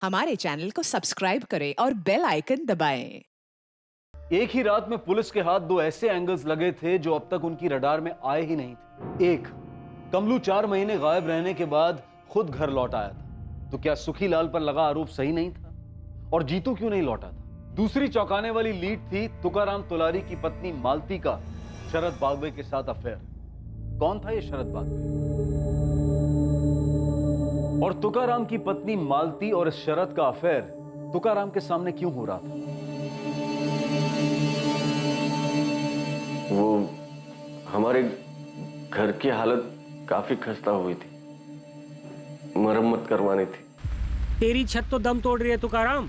हमारे चैनल को सब्सक्राइब करें और बेल आइकन दबाएं। एक ही रात में पुलिस के हाथ दो ऐसे एंगल्स लगे थे जो अब तक उनकी रडार में आए ही नहीं थे। एक, कमलू 4 महीने गायब रहने के बाद खुद घर लौट आया था, तो क्या सुखी लाल पर लगा आरोप सही नहीं था? और जीतू क्यों नहीं लौटा था? दूसरी चौंकाने वाली लीड थी तुकाराम तुलारी की पत्नी मालती का शरद बागवे के साथ अफेयर। कौन था ये शरद बागवे? और तुकाराम की पत्नी मालती और इस शरद का अफेयर तुकाराम के सामने क्यों हो रहा था? वो हमारे घर की हालत काफी खस्ता हुई थी, मरम्मत करवानी थी। तेरी छत तो दम तोड़ रही है तुकाराम।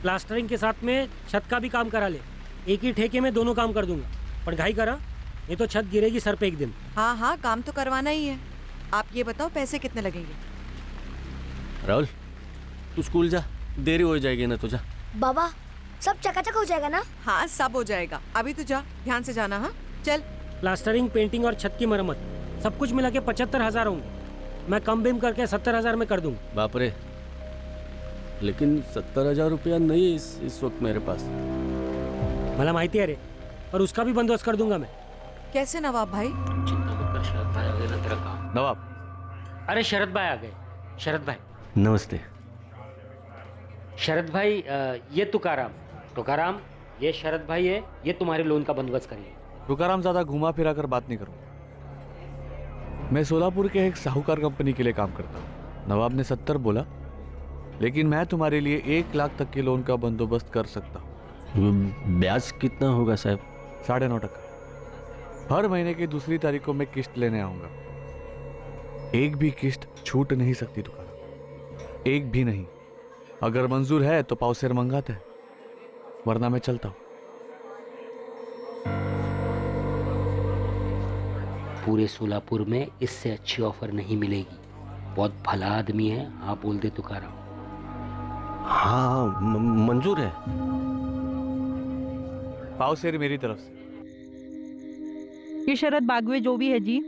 प्लास्टरिंग के साथ में छत का भी काम करा ले। एक ही ठेके में दोनों काम कर दूंगा, पर घाई करा नहीं तो छत गिरेगी सर पे एक दिन। हाँ हाँ, काम तो करवाना ही है। आप ये बताओ पैसे कितने लगेंगे? राहुल, तू स्कूल जा, देरी हो जाएगी ना तो जा। बाबा, सब चकाचक हो जाएगा ना? हाँ, सब हो जाएगा। अभी तो जा, ध्यान से जाना। हाँ चल। प्लास्टरिंग, पेंटिंग और छत की मरम्मत सब कुछ मिला के 75,000 होंगे। मैं कम बिम करके 70,000 में कर दूंगा। बाप रे, लेकिन 70,000 रुपया नहीं इस वक्त मेरे पास। भला माहिती है रे, पर उसका भी बंदोबस्त कर दूंगा मैं। कैसे नवाब भाई? चिंता मत कर, शरद भाई आ गए ना तेरा काम। नवाब। अरे शरद भाई आ गए। शरद भाई नमस्ते। शरद भाई, ये तुकाराम ये शरद भाई है, ये तुम्हारे लोन का बंदोबस्त करेंगे। तुकाराम ज्यादा घुमा फिरा कर बात नहीं करो। मैं सोलापुर के एक साहूकार कंपनी के लिए काम करता हूँ। नवाब ने 70 बोला, लेकिन मैं तुम्हारे लिए 1 लाख तक के लोन का बंदोबस्त कर सकता हूँ। ब्याज कितना होगा साहब? 9.5%। हर महीने की दूसरी तारीख को मैं किस्त लेने आऊंगा। एक भी किस्त छूट नहीं सकती तुकाराम, एक भी नहीं। अगर मंजूर है तो पावसेर मंगाते हैं, वरना मैं चलता हूँ। पूरे सोलापुर में इससे अच्छी ऑफर नहीं मिलेगी। बहुत भला आदमी है। आप बोल दे तुकाराम। हाँ, मंजूर है। पावसेर मेरी तरफ से। ये शरद बागवे जो भी है जी,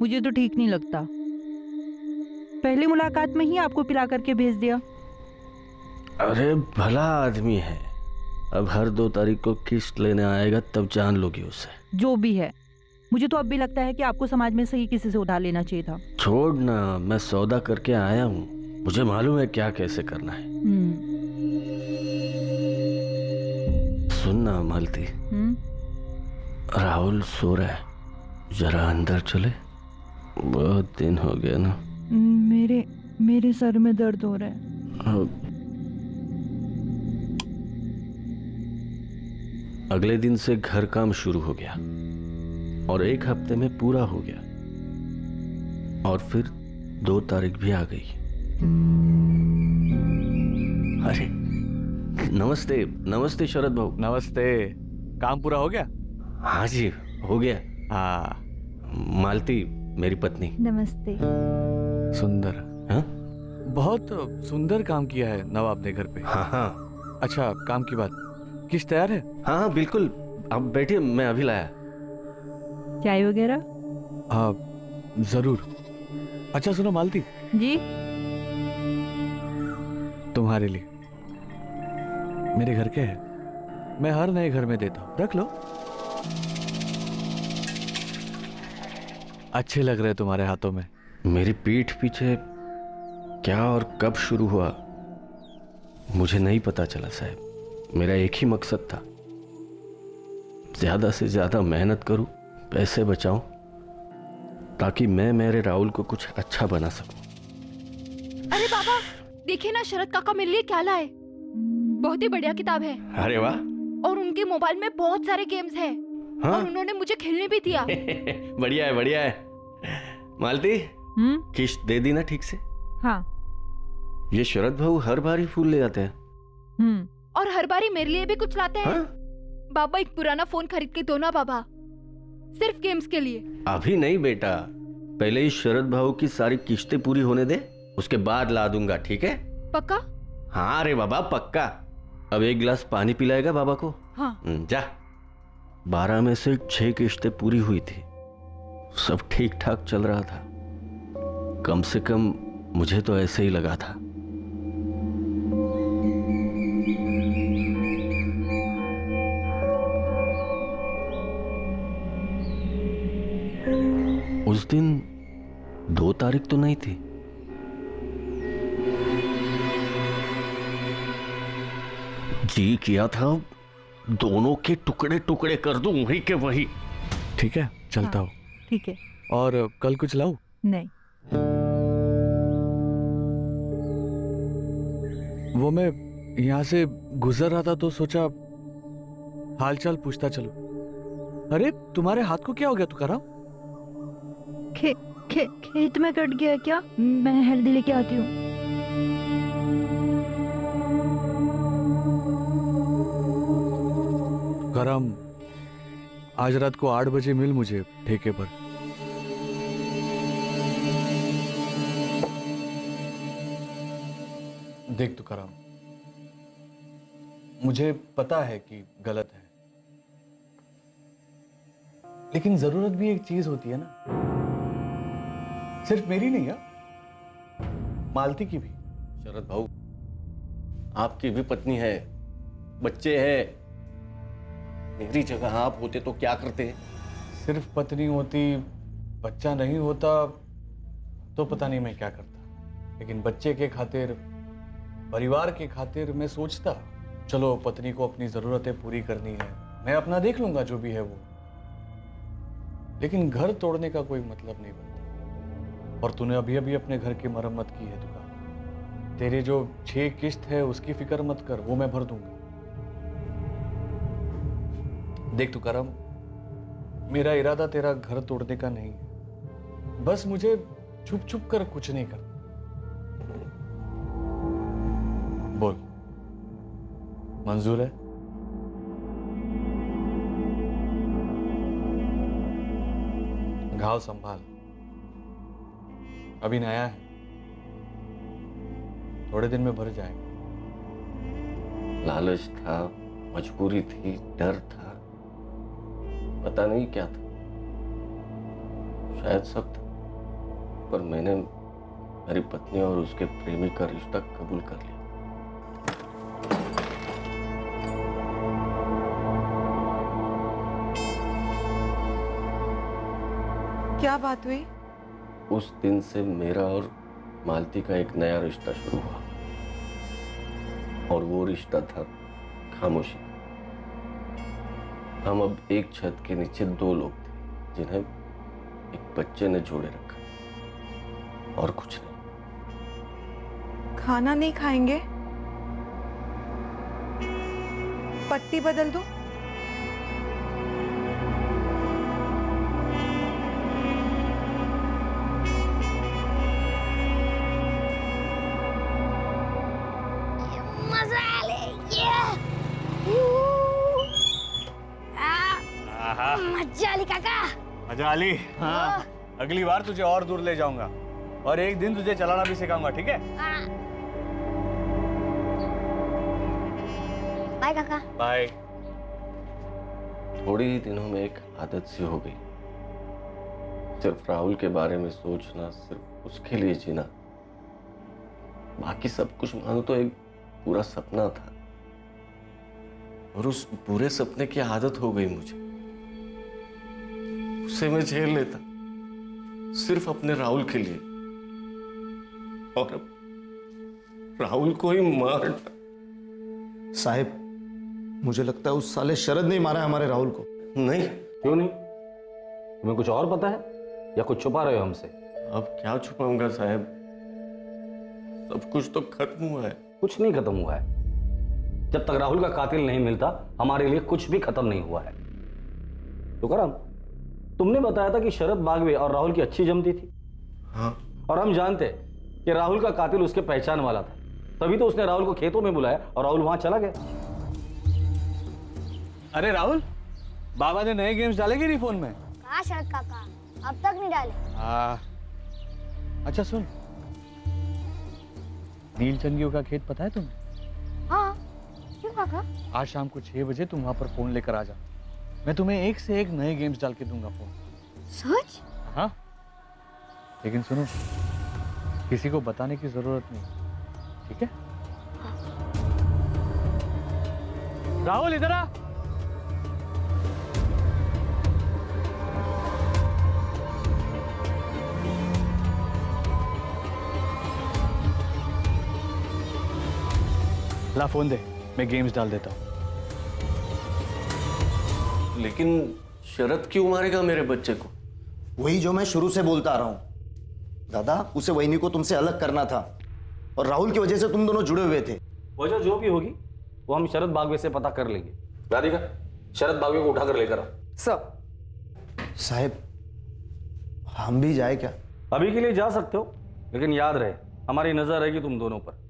मुझे तो ठीक नहीं लगता। पहली मुलाकात में ही आपको पिला करके भेज दिया। अरे भला आदमी है, अब हर 2 तारीख को किस्त लेने आएगा, तब जान लोगी उसे। जो भी है, मुझे तो अब भी लगता है कि आपको समाज में सही किसी से उधार लेना चाहिए था। छोड़ ना, मैं सौदा करके आया हूँ, मुझे मालूम है क्या कैसे करना है। सुनना मालती, राहुल सो रहा है, जरा अंदर चले। बहुत दिन हो गया ना। मेरे सर में दर्द हो रहा है। अगले दिन से घर काम शुरू हो गया और 1 हफ्ते में पूरा हो गया, और फिर 2 तारीख भी आ गई। अरे नमस्ते। नमस्ते शरद भाऊ। नमस्ते। काम पूरा हो गया? हाँ जी, हो गया। हाँ। मालती मेरी पत्नी। नमस्ते। सुंदर। हाँ? बहुत सुंदर काम किया है नवाब ने घर पे। हाँ हाँ। अच्छा, काम की बात, किस्त तैयार है? हाँ हाँ बिल्कुल, आप बैठिए, मैं अभी लाया। चाय वगैरह? हाँ जरूर। अच्छा सुनो मालती जी। तुम्हारे लिए मेरे घर के है, मैं हर नए घर में देता हूँ, रख लो। अच्छे लग रहे तुम्हारे हाथों में। मेरी पीठ पीछे क्या और कब शुरू हुआ मुझे नहीं पता चला साहब। मेरा एक ही मकसद था, ज्यादा से ज्यादा मेहनत करूं, पैसे बचाऊं, ताकि मैं मेरे राहुल को कुछ अच्छा बना सकूं। अरे बाबा, देखिए ना, शरद काका मेरे लिए क्या लाए। बहुत ही बढ़िया किताब है। अरे वाह। और उनके मोबाइल में बहुत सारे गेम्स हैं। हाँ? और उन्होंने मुझे खेलने भी दिया। बढ़िया है, बढ़िया है। मालती, किस्त दे दी ना ठीक से? हाँ। ये शरद भाऊ हर बार ही फूल ले आते हैं। और हर बार ही मेरे लिए भी कुछ लाते हैं। हाँ? बाबा, एक पुराना फोन खरीद के दो ना बाबा, सिर्फ गेम्स के लिए। अभी नहीं बेटा, पहले ही शरद भाऊ की सारी किस्तें पूरी होने दे, उसके बाद ला दूंगा, ठीक है? पक्का? हाँ रे बाबा, पक्का। अब 1 गिलास पानी पिलाएगा बाबा को? हाँ। जा। 12 में से 6 किस्तें पूरी हुई थी, सब ठीक ठाक चल रहा था। कम से कम मुझे तो ऐसे ही लगा था। उस दिन 2 तारीख तो नहीं थी? जी किया था दोनों के टुकड़े टुकड़े कर दूं वही के वही। ठीक है, चलता हाँ। हूँ। ठीक है। और कल कुछ लाऊं? नहीं। वो मैं यहाँ से गुजर रहा था तो सोचा हालचाल पूछता चलो। अरे तुम्हारे हाथ को क्या हो गया तुकाराम? खेत में कट गया क्या? मैं हल्दी लेके आती हूँ। तुकाराम, आज रात को 8 बजे मिल मुझे ठेके पर। देख तुकाराम, मुझे पता है कि गलत है, लेकिन जरूरत भी एक चीज होती है ना, सिर्फ मेरी नहीं है, मालती की भी। शरद भाऊ, आपकी भी पत्नी है, बच्चे हैं। मेरी जगह आप होते तो क्या करते? सिर्फ पत्नी होती, बच्चा नहीं होता तो पता नहीं मैं क्या करता, लेकिन बच्चे के खातिर, परिवार के खातिर मैं सोचता चलो पत्नी को अपनी जरूरतें पूरी करनी है, मैं अपना देख लूंगा जो भी है वो, लेकिन घर तोड़ने का कोई मतलब नहीं बनता। और तूने अभी अभी अपने घर की मरम्मत की है तुका, तेरे जो 6 किस्त है उसकी फिक्र मत कर, वो मैं भर दूंगा। देख तुकाराम, मेरा इरादा तेरा घर तोड़ने का नहीं है, बस मुझे छुप छुप कर कुछ नहीं करना। बोल, मंजूर है? घाव संभाल, अभी नया है, थोड़े दिन में भर जाएगा। लालच था, मजबूरी थी, डर था, पता नहीं क्या था, शायद सब था, पर मैंने मेरी पत्नी और उसके प्रेमी का रिश्ता कबूल कर लिया। क्या बात हुई? उस दिन से मेरा और मालती का एक नया रिश्ता शुरू हुआ, और वो रिश्ता था खामोशी। हम अब एक छत के नीचे 2 लोग थे जिन्हें एक बच्चे ने जोड़े रखा था, और कुछ नहीं। खाना नहीं खाएंगे? पट्टी बदल दो? मजा आली। हाँ, अगली बार तुझे और दूर ले जाऊंगा और एक दिन तुझे चलाना भी सिखाऊंगा, ठीक है? बाय काका। बाय। थोड़े ही दिनों में एक आदत सी हो गई, सिर्फ राहुल के बारे में सोचना, सिर्फ उसके लिए जीना। बाकी सब कुछ मानो तो एक पूरा सपना था, और उस पूरे सपने की आदत हो गई मुझे। उसे मैं झेल लेता सिर्फ अपने राहुल के लिए, और अब राहुल को ही मार। साहिब, मुझे लगता है उस साले शरद ने मारा है हमारे राहुल को। नहीं। क्यों नहीं? तुम्हें कुछ और पता है या कुछ छुपा रहे हो हमसे? अब क्या छुपाऊंगा साहब, सब कुछ तो खत्म हुआ है। कुछ नहीं खत्म हुआ है। जब तक राहुल का कातिल नहीं मिलता हमारे लिए कुछ भी खत्म नहीं हुआ है। तुकाराम, तुमने बताया था कि शरद बागवे और राहुल की अच्छी जमती थी। हाँ। और हम जानते कि राहुल का कातिल उसके पहचान वाला था, तभी तो उसने राहुल को खेतों में बुलाया और राहुल वहां चला गया। अरे राहुल, बाबा ने नए गेम्स डाले कि नहीं फोन में? कहाँ शरद काका, अब तक नहीं डाले। हाँ। अच्छा सुन, नील चंगियों का खेत पता है तुम्हें? हाँ, क्यों काका? आज शाम को 6 बजे तुम वहां पर फोन लेकर आ जा, मैं तुम्हें एक से एक नए गेम्स डाल के दूंगा फोन। सच? हाँ, लेकिन सुनो, किसी को बताने की जरूरत नहीं, ठीक है? राहुल इधर आ। ला फोन दे, मैं गेम्स डाल देता हूँ। लेकिन शरद क्यों मारेगा मेरे बच्चे को? वही जो मैं शुरू से बोलता आ रहा हूं दादा, उसे वहीनी को तुमसे अलग करना था और राहुल की वजह से तुम दोनों जुड़े हुए थे। वजह जो भी होगी वो हम शरद बागवे से पता कर लेंगे। राधिका, शरद बागवे को उठाकर लेकर आओ। साहब, हम भी जाए क्या? अभी के लिए जा सकते हो, लेकिन याद रहे हमारी नजर रहेगी तुम दोनों पर।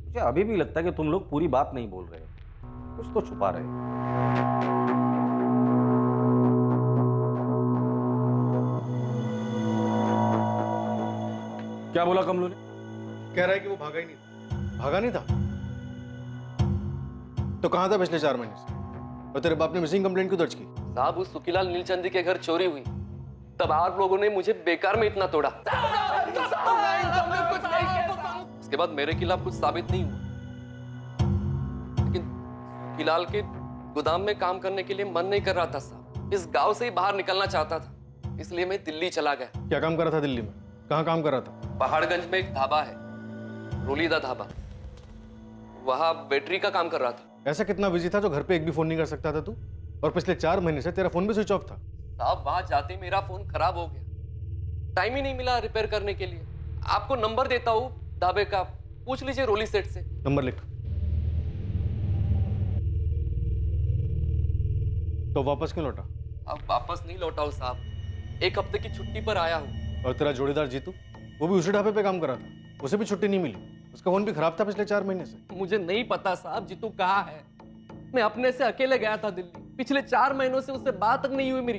मुझे अभी भी लगता है कि तुम लोग पूरी बात नहीं बोल रहे हो, कुछ तो छुपा रहे हो। क्या बोला कमलू ने? कह रहा है कि वो भागा ही नहीं था। भागा नहीं था तो कहां था पिछले 4 महीने से? और तेरे बाप ने मिसिंग कंप्लेंट क्यों दर्ज की? साहब, उस सुखीलाल नीलचंदी के घर चोरी हुई, तब आप लोगों ने मुझे बेकार में इतना तोड़ा। उसके बाद मेरे खिलाफ कुछ साबित नहीं हुआ, लेकिन सुखीलाल के गोदाम में काम करने के लिए मन नहीं कर रहा था साहब। इस गांव से ही बाहर निकलना चाहता था, इसलिए मैं दिल्ली चला गया। क्या काम कर रहा था दिल्ली में? कहाँ काम कर रहा था? पहाड़गंज में एक ढाबा है, रोलीदा ढाबा, वहां बैटरी का काम कर रहा था। ऐसा कितना बिजी था जो घर पे एक भी फोन नहीं कर सकता था तू? और पिछले 4 महीने से तेरा फोन भी स्विच ऑफ था। साहब, वहां जाते मेरा फोन खराब हो गया, टाइम ही नहीं मिला रिपेयर करने के लिए। आपको नंबर देता हूँ ढाबे का, पूछ लीजिए रोली सेठ से। नंबर लिख। तो वापस क्यों लौटा? अब वापस नहीं लौटा हूँ साहब, 1 हफ्ते की छुट्टी पर आया हूँ। और तेरा जोड़ीदार जीतू, वो भी उसी ढाबे पे काम कर रहा था, उसे भी छुट्टी नहीं मिली। उसका फोन भी खराब था पिछले 4 महीने से। मुझे नहीं पता साहब जीतू कहाँ है। मैं अपने से अकेले गया था दिल्ली, पिछले 4 महीनों से उससे बात तक नहीं हुई मेरी।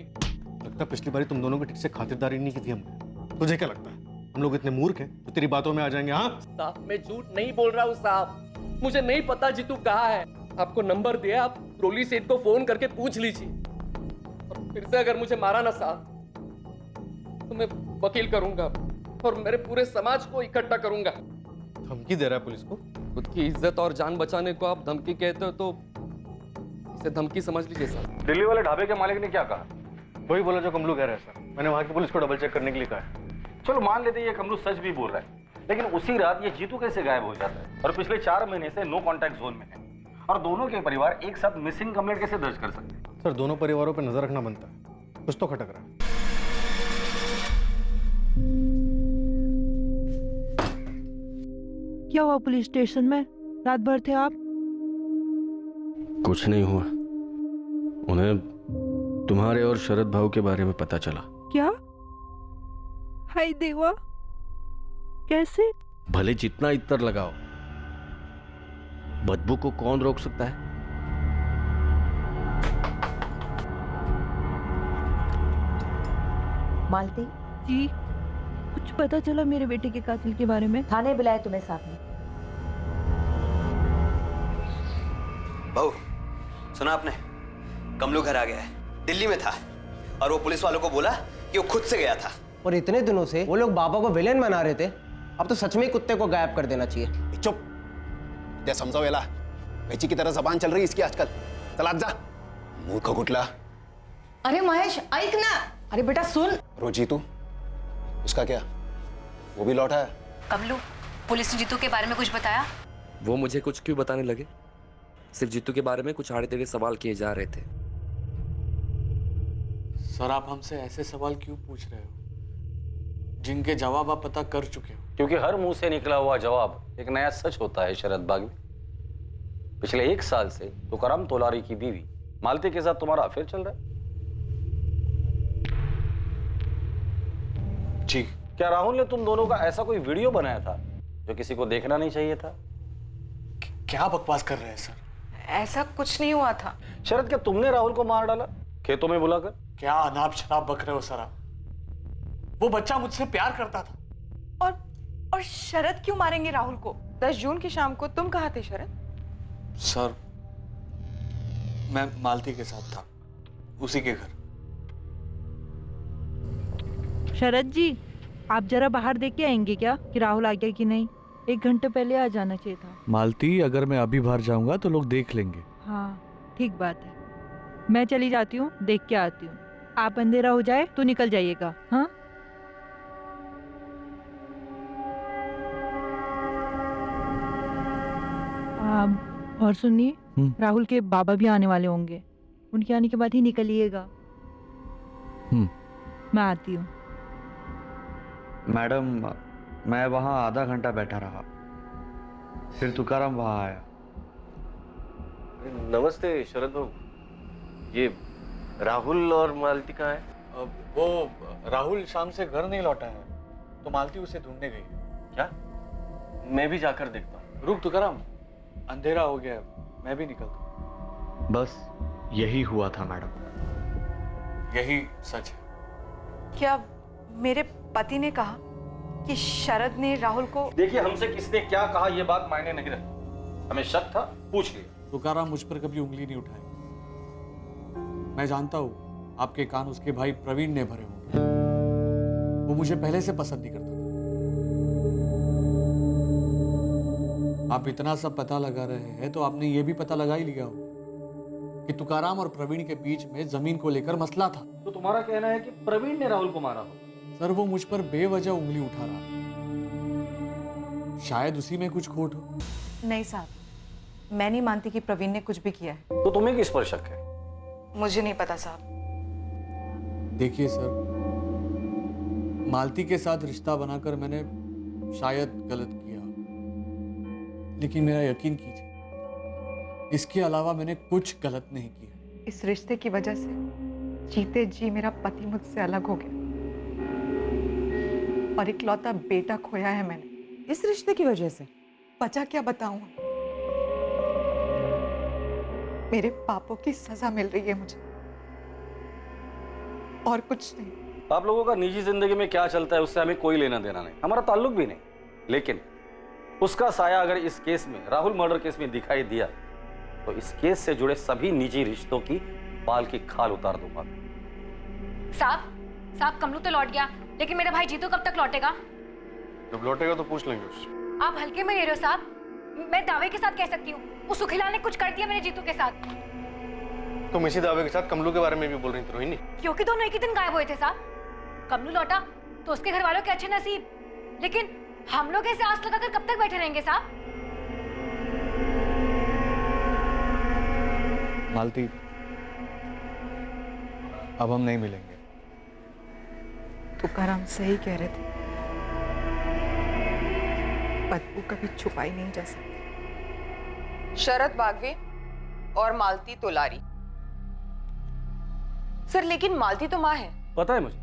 लगता पिछली बारी तुम दोनों की ठीक से खातिरदारी नहीं की थी हमने। तुझे क्या लगता है हम लोग इतने मूर्ख हैं तो तेरी बातों में आ जाएंगे? हाँ साहब, मैं झूठ नहीं बोल रहा हूँ साहब, मुझे नहीं पता जीतू कहाँ है। आपको नंबर दिया, आप रोली सेठ को फोन करके पूछ लीजिए। और फिर से अगर मुझे मारा ना साहब तो मैं वकील करूंगा और मेरे पूरे समाज को इकट्ठा करूंगा। धमकी दे रहा है पुलिस को? खुद की इज्जत और जान बचाने को आप धमकी कहते हो तो इसे धमकी समझ लीजिए सर। दिल्ली वाले ढाबे के मालिक ने क्या कहा? वही बोला जो कमलू कह रहा है सर। मैंने वहां की पुलिस को डबल चेक करने के लिए कहा है। चलो मान लेते ये कमलू सच भी बोल रहा है, लेकिन उसी रात ये जीतू कैसे गायब हो जाता है? और पिछले 4 महीने से नो कॉन्टैक्ट जोन में है, और दोनों के परिवार एक साथ मिसिंग कंप्लेंट कैसे दर्ज कर सकते हैं? सर, दोनों परिवारों पर नजर रखना बनता है, कुछ तो खटक रहा है। क्या हुआ पुलिस स्टेशन में? रात भर थे आप? कुछ नहीं हुआ, उन्हें तुम्हारे और शरद भाऊ के बारे में पता चला। क्या? हाय देवा, कैसे? भले जितना इत्र लगाओ, बदबू को कौन रोक सकता है? मालती जी, कुछ पता चला मेरे बेटे के कातिल के बारे में? थाने बुलाए तुम्हें साहब ने। बहू, सुना आपने? कमलू घर आ गया है, दिल्ली में था, और वो पुलिस वालों को बोला कि वो खुद से गया था। और इतने दिनों से वो लोग बाबा को विलेन बना रहे थे, अब तो सच में ही कुत्ते को गायब कर देना चाहिए। चुप, जय समझो वेला, बेची की तरह जबान चल रही है इसकी आजकल। चल आज जा, मूर्ख गुटला। अरे महेश, ऐक ना। अरे बेटा सुन। रोजी तू, उसका क्या? वो भी लौटा है? कमलू, पुलिस ने जीतू के बारे में कुछ बताया? वो मुझे कुछ क्यों बताने लगे? सिर्फ जीतू के बारे में कुछ आड़े टेढ़े सवाल किए जा रहे थे। सर, आप हमसे ऐसे सवाल क्यों पूछ रहे हो जिनके जवाब आप पता कर चुके हो? क्योंकि हर मुंह से निकला हुआ जवाब एक नया सच होता है शरद बागवे। पिछले 1 साल से तुकाराम तोलारी की बीवी मालती के साथ तुम्हारा अफेयर चल रहा है। जी। क्या राहुल ने तुम दोनों का ऐसा कोई वीडियो बनाया था जो किसी को देखना नहीं चाहिए था? क्या बकवास कर रहे हैं सर? ऐसा कुछ नहीं हुआ था। शरद, क्या तुमने राहुल को मार डाला खेतों में बुलाकर? क्या अनाप शराब बक रहे हो सर आप? वो बच्चा मुझसे प्यार करता था। और शरद क्यों मारेंगे राहुल को? 10 जून की शाम को तुम कहाँ थे शरद? सर, मैं मालती के साथ था, उसी के घर। शरद जी, आप जरा बाहर देख के आएंगे क्या कि राहुल आ गया कि नहीं? 1 घंटे पहले आ जाना चाहिए था। मालती, अगर मैं अभी बाहर जाऊंगा तो लोग देख लेंगे। हाँ, ठीक बात है। मैं चली जाती हूँ, देख के आती हूँ। आप अंधेरा हो जाए तो निकल जाइएगा। हाँ, और सुनिए, राहुल के बाबा भी आने वाले होंगे, उनके आने के बाद ही निकलिएगा। मैं आती हूँ। मैडम, मैं वहाँ आधा घंटा बैठा रहा, फिर तुकाराम वहाँ आया। नमस्ते शरद बाबू, ये राहुल और मालती कहाँ है? वो राहुल शाम से घर नहीं लौटा है, तो मालती उसे ढूंढने गई। क्या? मैं भी जाकर देखता हूँ। रुक तुकाराम, अंधेरा हो गया, मैं भी निकलता। बस यही हुआ था मैडम, यही सच है। क्या मेरे पति ने कहा कि शरद ने राहुल को? देखिए, हमसे किसने क्या कहा ये बात मायने नहीं रखती, हमें शक था, पूछ लिया। तुकाराम मुझ पर कभी उंगली नहीं उठाई। मैं जानता हूँ आपके कान उसके भाई प्रवीण ने भरे होंगे, वो मुझे पहले से पसंद नहीं करता था। आप इतना सब पता लगा रहे हैं तो आपने ये भी पता लगा ही लिया हो कि तुकाराम और प्रवीण के बीच में जमीन को लेकर मसला था। तो तुम्हारा कहना है कि प्रवीण ने राहुल को मारा हो? सर, वो मुझ पर बेवजह उंगली उठा रहा था, शायद उसी में कुछ खोट हो। नहीं साहब, मैं नहीं मानती कि प्रवीण ने कुछ भी किया है। तो तुम्हें किस पर शक है? मुझे नहीं पता साहब। देखिए सर, मालती के साथ रिश्ता बनाकर मैंने शायद गलत किया, लेकिन मेरा यकीन कीजिए, इसके अलावा मैंने कुछ गलत नहीं किया। इस रिश्ते की वजह से जीते जी मेरा पति मुझसे अलग हो गया और इकलौता बेटा खोया है मैंने। इस रिश्ते की वजह से? वजह क्या बताऊं, मेरे पापों की सजा मिल रही है मुझे, और कुछ नहीं। आप लोगों का निजी जिंदगी में क्या चलता है उससे हमें कोई लेना देना नहीं, हमारा ताल्लुक भी नहीं। लेकिन उसका साया अगर इस केस में, राहुल मर्डर केस में दिखाई दिया तो इस केस से जुड़े सभी निजी रिश्तों की बाल की खाल उतार दूंगा। साहब कमलू तो लौट गया, लेकिन मेरा भाई जीतू कब तक लौटेगा? जब लौटेगा तो पूछ लेंगे उससे। आप हल्के में ले रहे हो साहब, मैं दावे के साथ कह सकती हूँ उस सुखीलाल ने कुछ कर दिया मेरे जीतू के साथ। तुम इसी दावे के साथ कमलू के बारे में भी बोल रही थी रोहिणी? क्योंकि दोनों एक ही दिन गायब हुए थे साहब। कमलू लौटा तो उसके घर वालों के अच्छे नसीब, लेकिन हम लोग ऐसे आस लगाकर कब तक बैठे रहेंगे साहब? मालती, अब हम नहीं मिलेंगे। तुकाराम सही कह रहे थे, बदबू कभी छुपाई नहीं जा सकती। शरद बागवे और मालती तोलारी। सर, लेकिन मालती तो माँ है। पता है मुझे,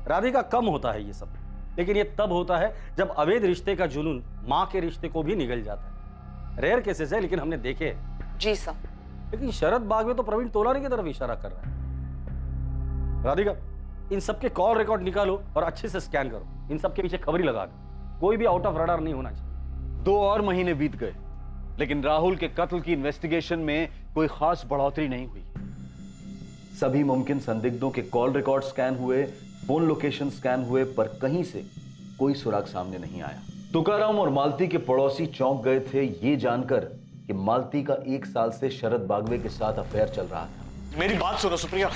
राधिका कम होता है ये सब, लेकिन ये तब होता है जब अवैध रिश्ते का जुनून माँ के रिश्ते को भी निगल जाता है। रेयर केसेस है, लेकिन हमने देखे हैं। जी सर। लेकिन शरद बागवे तो प्रवीण तोलारी की तरफ इशारा कर रहा है। राधिका, इन सबके कॉल रिकॉर्ड निकालो और अच्छे से स्कैन करो, इन सबके पीछे खबरी लगा दो, कोई भी आउट ऑफ रडार नहीं होना चाहिए। 2 और महीने बीत गए, लेकिन राहुल के कत्ल की इन्वेस्टिगेशन में कोई खास बढ़ोतरी नहीं हुई। सभी मुमकिन संदिग्धों के कॉल रिकॉर्ड स्कैन हुए, फोन लोकेशन स्कैन हुए, पर कहीं से कोई सुराग सामने नहीं आया। तुकाराम और मालती के पड़ोसी चौंक गए थे ये जानकर कि मालती का 1 साल से शरद बागवे के साथ अफेयर चल रहा था। मेरी बात सुनो सुप्रिया,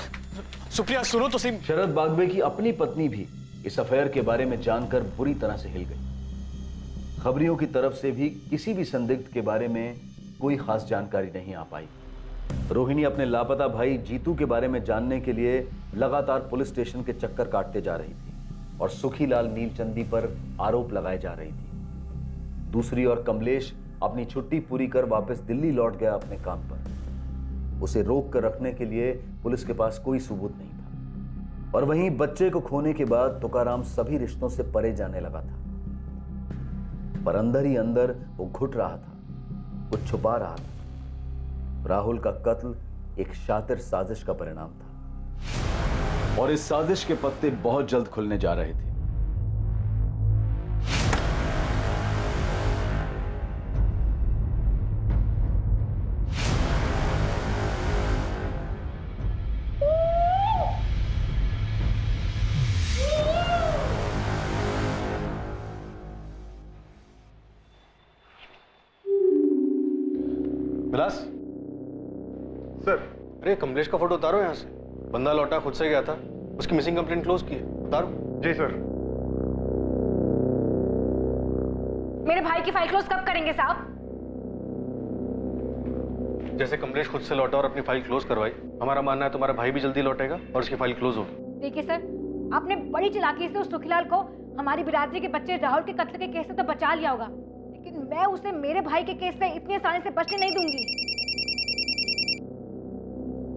सुप्रिया सुनो तो सही। शरद बागवे की अपनी पत्नी भी इस अफेयर के बारे में जानकर बुरी तरह से हिल गई। खबरियों की तरफ से भी किसी भी संदिग्ध के बारे में कोई खास जानकारी नहीं आ पाई। रोहिणी अपने लापता भाई जीतू के बारे में जानने के लिए लगातार पुलिस स्टेशन के चक्कर काटते जा रही थी और सुखीलाल नीलचंदी पर आरोप लगाए जा रही थी। दूसरी ओर कमलेश अपनी छुट्टी पूरी कर वापस दिल्ली लौट गया अपने काम पर। उसे रोक कर रखने के लिए पुलिस के पास कोई सबूत नहीं था। और वहीं बच्चे को खोने के बाद तुकाराम सभी रिश्तों से परे जाने लगा था, पर अंदर ही अंदर वो घुट रहा था, कुछ छुपा रहा था। राहुल का कत्ल एक शातिर साजिश का परिणाम था और इस साजिश के पत्ते बहुत जल्द खुलने जा रहे थे। विलास सर, अरे कमलेश का फोटो उतारो यहाँ से। बंदा लौटा, खुद से गया था, उसकी मिसिंग कंप्लेंट क्लोज की है। उतारो। जी सर। मेरे भाई की फाइल क्लोज कब करेंगे साहब? जैसे कमलेश खुद से लौटा और अपनी फाइल क्लोज करवाई, हमारा मानना है तुम्हारा भाई भी जल्दी लौटेगा और उसकी फाइल क्लोज होगी। देखिए सर, आपने बड़ी चालाकी से उस सुखीलाल को हमारी बिरादरी के बच्चे राहुल के कत्ल के केस से तो बचा लिया होगा, लेकिन मैं उसे मेरे भाई के केस से इतनी आसानी से बचने नहीं दूंगी।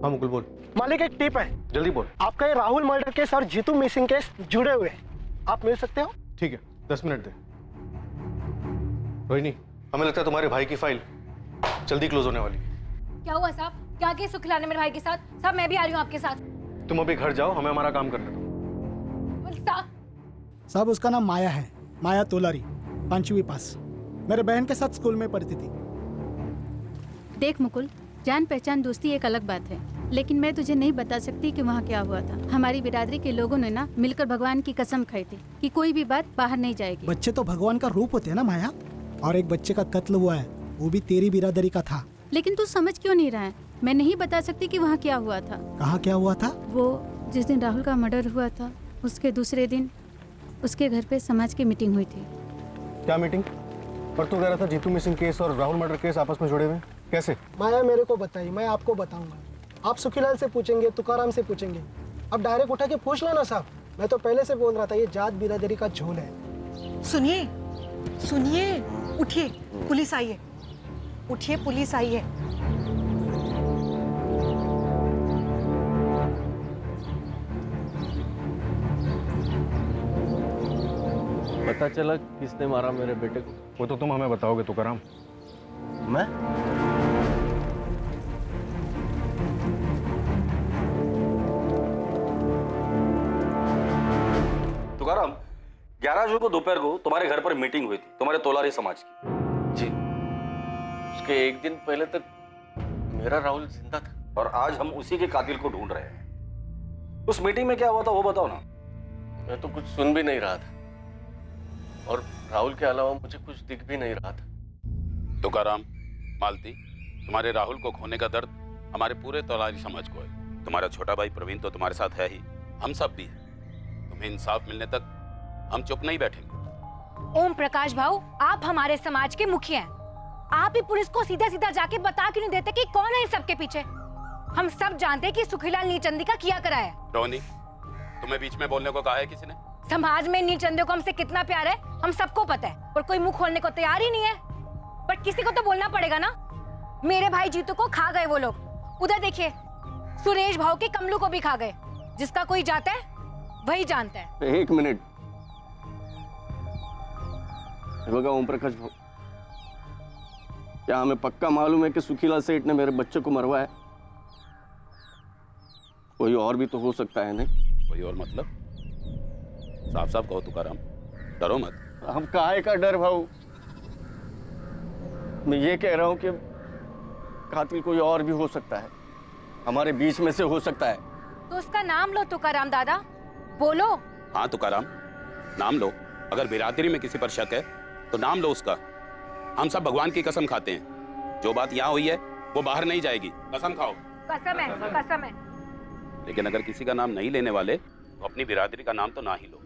हाँ मुकुल बोल। मालिक एक टिप है, जल्दी बोल। आपका ये राहुल मर्डर केस और जीतू मिसिंग केस जुड़े हुए हैं, आप मिल सकते हो? ठीक है, 10 मिनट दे। रोहिणी, हमें लगता है तुम्हारे भाई की फाइल जल्दी क्लोज होने वाली है। क्या हुआ साहब? क्या केस सुखीलाल ने मेरे भाई के साथ? साहब मैं भी आ रही हूँ आपके साथ। तुम अभी घर जाओ, हमें हमारा काम करने दो। साहब उसका नाम माया है, माया तोलारी, 5वीं पास, मेरे बहन के साथ स्कूल में पढ़ती थी। देख मुकुल, जान पहचान दोस्ती एक अलग बात है, लेकिन मैं तुझे नहीं बता सकती कि वहाँ क्या हुआ था। हमारी बिरादरी के लोगों ने ना मिलकर भगवान की कसम खाई थी कि कोई भी बात बाहर नहीं जाएगी। बच्चे तो भगवान का रूप होते हैं ना माया, और एक बच्चे का कत्ल हुआ है, वो भी तेरी बिरादरी का था। लेकिन तू समझ क्यों नहीं रहा है? मैं नहीं बता सकती कि वहाँ क्या हुआ था। कहाँ क्या हुआ था? वो जिस दिन राहुल का मर्डर हुआ था, उसके दूसरे दिन उसके घर पे समाज की मीटिंग हुई थी। क्या मीटिंग? पर तू कह रहा था जीतू मिसिंग केस और राहुल मर्डर केस आपस में जुड़े हुए, कैसे? माया मेरे को बताइए, मैं आपको बताऊंगा। आप सुखीलाल से पूछेंगे, तुकाराम से पूछेंगे, अब डायरेक्ट उठा के पूछ लेना साहब। मैं तो पहले से बोल रहा था ये जात बिरादरी का झोल है। सुनिए सुनिए, उठिए, पुलिस आई है, उठिए, पुलिस आई है। पता चला किसने मारा मेरे बेटे को? वो तो तुम हमें बताओगे तुकाराम। मैं? तुकाराम, 11 जून को दोपहर को तुम्हारे घर पर मीटिंग हुई थी तुम्हारे तोलारी समाज की। जी। उसके एक दिन पहले तक मेरा राहुल जिंदा था और आज हम उसी के कातिल को ढूंढ रहे हैं। उस मीटिंग में क्या हुआ था वो बताओ ना। मैं तो कुछ सुन भी नहीं रहा था और राहुल के अलावा मुझे कुछ दिख भी नहीं रहा था। तुकाराम, मालती, तुम्हारे राहुल को खोने का दर्द हमारे पूरे तोलारी समाज को है। तुम्हारा छोटा भाई प्रवीण तो तुम्हारे साथ है ही, हम सब भी हैं। तुम्हें इंसाफ मिलने तक हम चुप नहीं बैठेंगे। ओम प्रकाश भाऊ, आप हमारे समाज के मुखिया हैं। आप ही पुलिस को सीधा सीधा जाके बता क्यों नहीं देते कि कौन है इस सबके पीछे? हम सब जानते हैं कि सुखीलाल नीलचंदी का किया करा है। रोहिणी, तुम्हें बीच में बोलने को कहा है किसी ने? समाज में नीलचंदे को हमसे कितना प्यार है हम सबको पता है, पर कोई मुंह खोलने को तैयार ही नहीं है। पर किसी को तो बोलना पड़ेगा ना। मेरे भाई जीतू को खा गए वो लोग। उधर देखिए, सुरेश भाव के कमलू को भी खा गए। जिसका कोई जाता है वही जानता है। एक मिनट, बघा ओम प्रकाश भाऊ, क्या हमें पक्का मालूम है कि सुखीलाल सेठ ने मेरे बच्चे को मरवाया? कोई और भी तो हो सकता है नहीं? कोई और मतलब? साफ साफ कहो तुकाराम, डरो मत। हम काहे का डर भाऊ? मैं ये कह रहा हूं कि कातिल कोई और भी हो सकता है, हमारे बीच में से हो सकता है। तो उसका नाम लो तुकाराम दादा, बोलो। हाँ तुकाराम, नाम लो। अगर बिरादरी में किसी पर शक है तो नाम लो उसका। हम सब भगवान की कसम खाते हैं, जो बात यहाँ हुई है वो बाहर नहीं जाएगी। कसम खाओ। कसम है, कसम है। लेकिन अगर किसी का नाम नहीं लेने वाले तो अपनी बिरादरी का नाम तो ना ही लो।